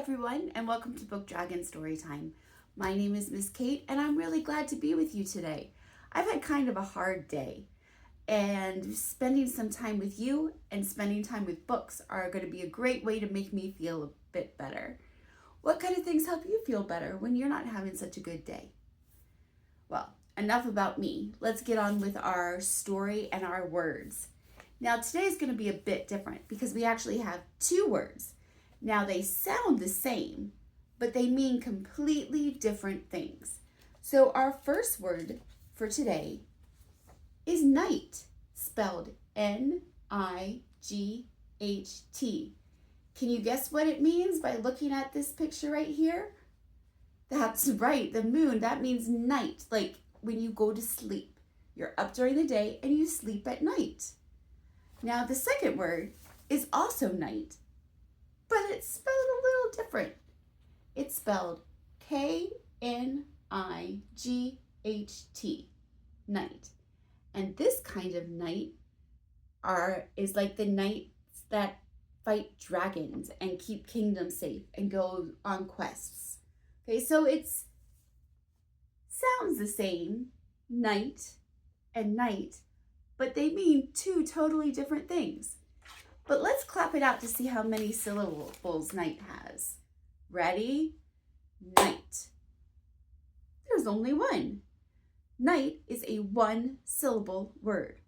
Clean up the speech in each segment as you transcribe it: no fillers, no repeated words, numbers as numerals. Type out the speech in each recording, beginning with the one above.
everyone, and welcome to Book Dragon Storytime. My name is Miss Kate, and I'm really glad to be with you today. I've had kind of a hard day, and spending some time with you and spending time with books are going to be a great way to make me feel a bit better. What kind of things help you feel better when you're not having such a good day? Well, enough about me. Let's get on with our story and our words. Now, today is going to be a bit different because we actually have two words. Now, they sound the same, but they mean completely different things. So our first word for today is night, spelled N-I-G-H-T. Can you guess what it means by looking at this picture right here? That's right, the moon. That means night, like when you go to sleep. You're up during the day and you sleep at night. Now, the second word is also night, but it's spelled a little different. It's spelled K-N-I-G-H-T, night. And this kind of night is like the knights that fight dragons and keep kingdoms safe and go on quests. Okay, so it's sounds the same, night and night, but they mean two totally different things. But let's clap it out to see how many syllables night has. Ready? Night. There's only one. Night is a one-syllable word.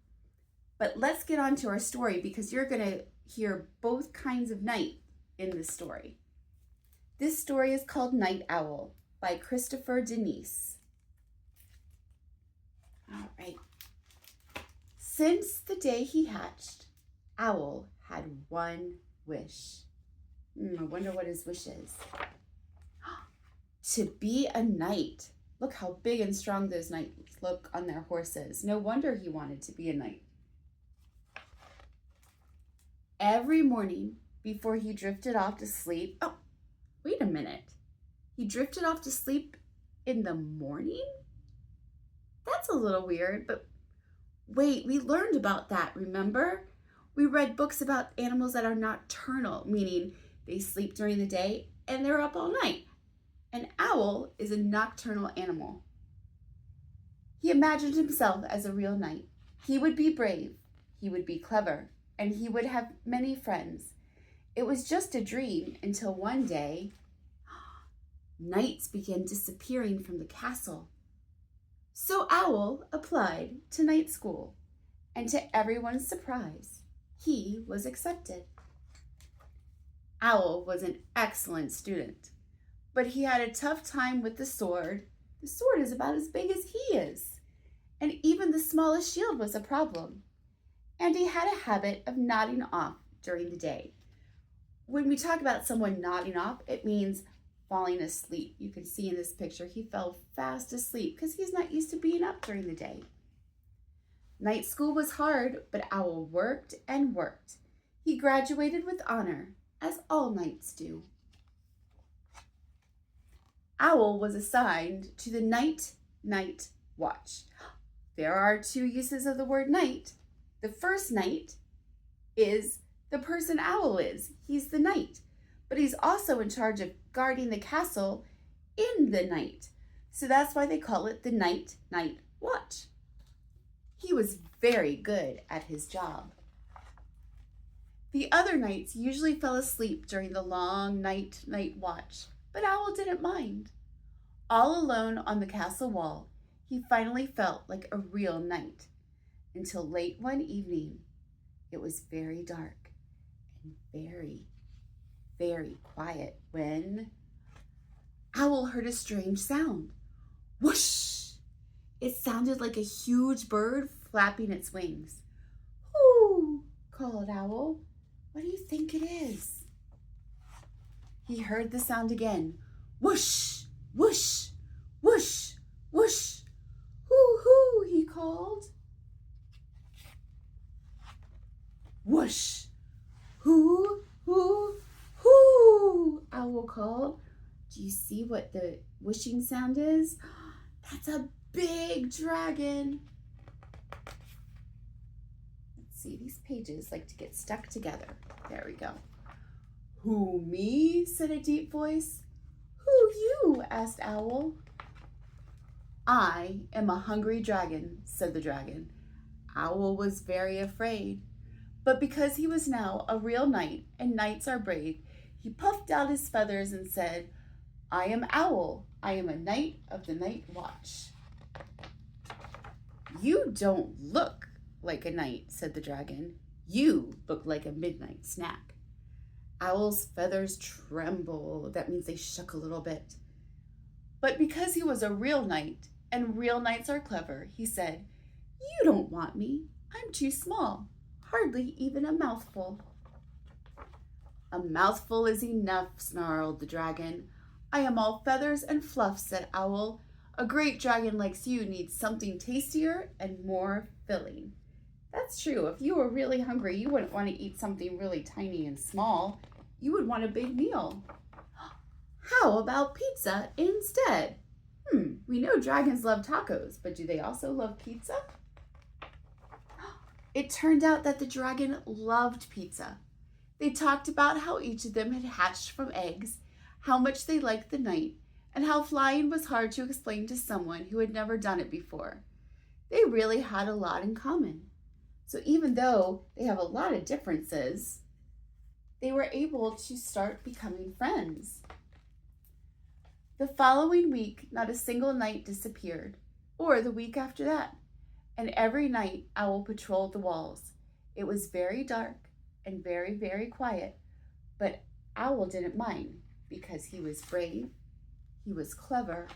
But let's get on to our story because you're going to hear both kinds of night in this story. This story is called Night Owl by Christopher Denise. All right. Since the day he hatched, Owl had one wish. I wonder what his wish is. To be a knight. Look how big and strong those knights look on their horses. No wonder he wanted to be a knight. Every morning before he drifted off to sleep. Oh, wait a minute. He drifted off to sleep in the morning? That's a little weird, but wait, we learned about that, remember? We read books about animals that are nocturnal, meaning they sleep during the day and they're up all night. An owl is a nocturnal animal. He imagined himself as a real knight. He would be brave, he would be clever, and he would have many friends. It was just a dream until one day, knights began disappearing from the castle. So Owl applied to night school, and to everyone's surprise, he was accepted. Owl was an excellent student, but he had a tough time with the sword. The sword is about as big as he is, and even the smallest shield was a problem. And he had a habit of nodding off during the day. When we talk about someone nodding off, it means falling asleep. You can see in this picture, he fell fast asleep because he's not used to being up during the day. Night school was hard, but Owl worked and worked. He graduated with honor, as all knights do. Owl was assigned to the night watch. There are two uses of the word night. The first night is the person Owl is. He's the knight, but he's also in charge of guarding the castle in the night. So that's why they call it the night watch. He was very good at his job. The other knights usually fell asleep during the long night watch, but Owl didn't mind. All alone on the castle wall, he finally felt like a real knight. Until late one evening, it was very dark and very, very quiet when Owl heard a strange sound. Whoosh! It sounded like a huge bird flapping its wings. "Whoo!" called Owl. "What do you think it is?" He heard the sound again. Whoosh! Whoosh! Whoosh! Whoosh! "Hoo! Hoo!" he called. Whoosh! "Hoo! Hoo! Hoo!" Owl called. Do you see what the whooshing sound is? That's a big dragon. Let's see, these pages like to get stuck together. There we go. Who, me? Said a deep voice. Who you? Asked Owl. I am a hungry dragon, said the dragon. Owl was very afraid. But because he was now a real knight, and knights are brave, he puffed out his feathers and said, I am Owl. I am a knight of the night watch. You don't look like a knight, said the dragon. You look like a midnight snack. Owl's feathers trembled. That means they shook a little bit. But because he was a real knight, and real knights are clever, he said, You don't want me. I'm too small. Hardly even a mouthful. A mouthful is enough, snarled the dragon. I am all feathers and fluff, said Owl. A great dragon like you needs something tastier and more filling. That's true. If you were really hungry, you wouldn't want to eat something really tiny and small. You would want a big meal. How about pizza instead? We know dragons love tacos, but do they also love pizza? It turned out that the dragon loved pizza. They talked about how each of them had hatched from eggs, how much they liked the night, and how flying was hard to explain to someone who had never done it before. They really had a lot in common. So even though they have a lot of differences, they were able to start becoming friends. The following week, not a single night disappeared, or the week after that, and every night Owl patrolled the walls. It was very dark and very, very quiet, but Owl didn't mind because he was brave, he was clever,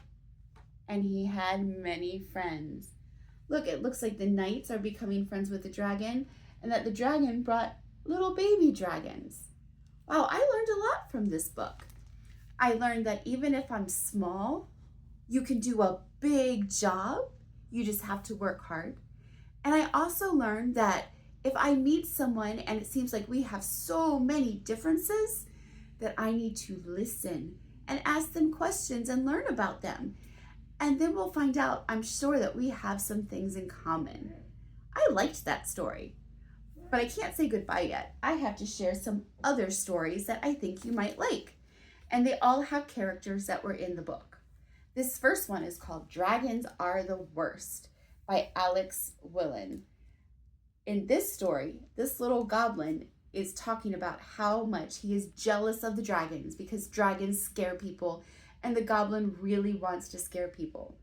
and he had many friends. Look, it looks like the knights are becoming friends with the dragon, and that the dragon brought little baby dragons. Wow, I learned a lot from this book. I learned that even if I'm small, you can do a big job. You just have to work hard. And I also learned that if I meet someone and it seems like we have so many differences, that I need to listen and ask them questions and learn about them. And then we'll find out, I'm sure, that we have some things in common. I liked that story, but I can't say goodbye yet. I have to share some other stories that I think you might like. And they all have characters that were in the book. This first one is called Dragons Are the Worst by Alex Willen. In this story, this little goblin is talking about how much he is jealous of the dragons because dragons scare people and the goblin really wants to scare people.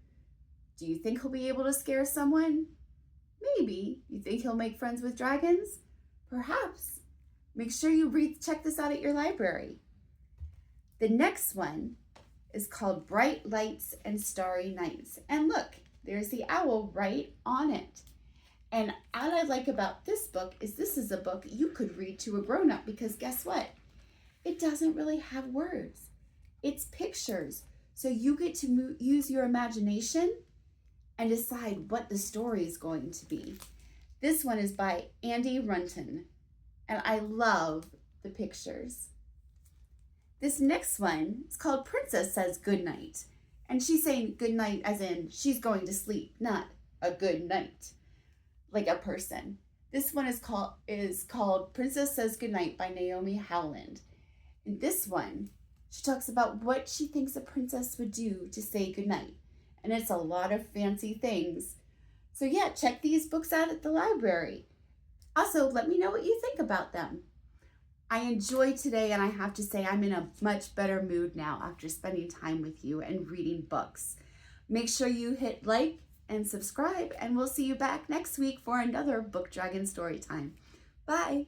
Do you think he'll be able to scare someone? Maybe. You think he'll make friends with dragons? Perhaps. Make sure you check this out at your library. The next one is called Bright Lights and Starry Nights. And look, there's the owl right on it. And what I like about this book is this is a book you could read to a grown-up because guess what? It doesn't really have words. It's pictures. So you get to use your imagination and decide what the story is going to be. This one is by Andy Runton. And I love the pictures. This next one is called Princess Says Goodnight. And she's saying goodnight as in she's going to sleep, not a good night, like a person. This one is called Princess Says Goodnight by Naomi Howland. In this one, she talks about what she thinks a princess would do to say goodnight. And it's a lot of fancy things. So yeah, check these books out at the library. Also, let me know what you think about them. I enjoyed today, and I have to say I'm in a much better mood now after spending time with you and reading books. Make sure you hit like and subscribe, and we'll see you back next week for another Book Dragon story time. Bye!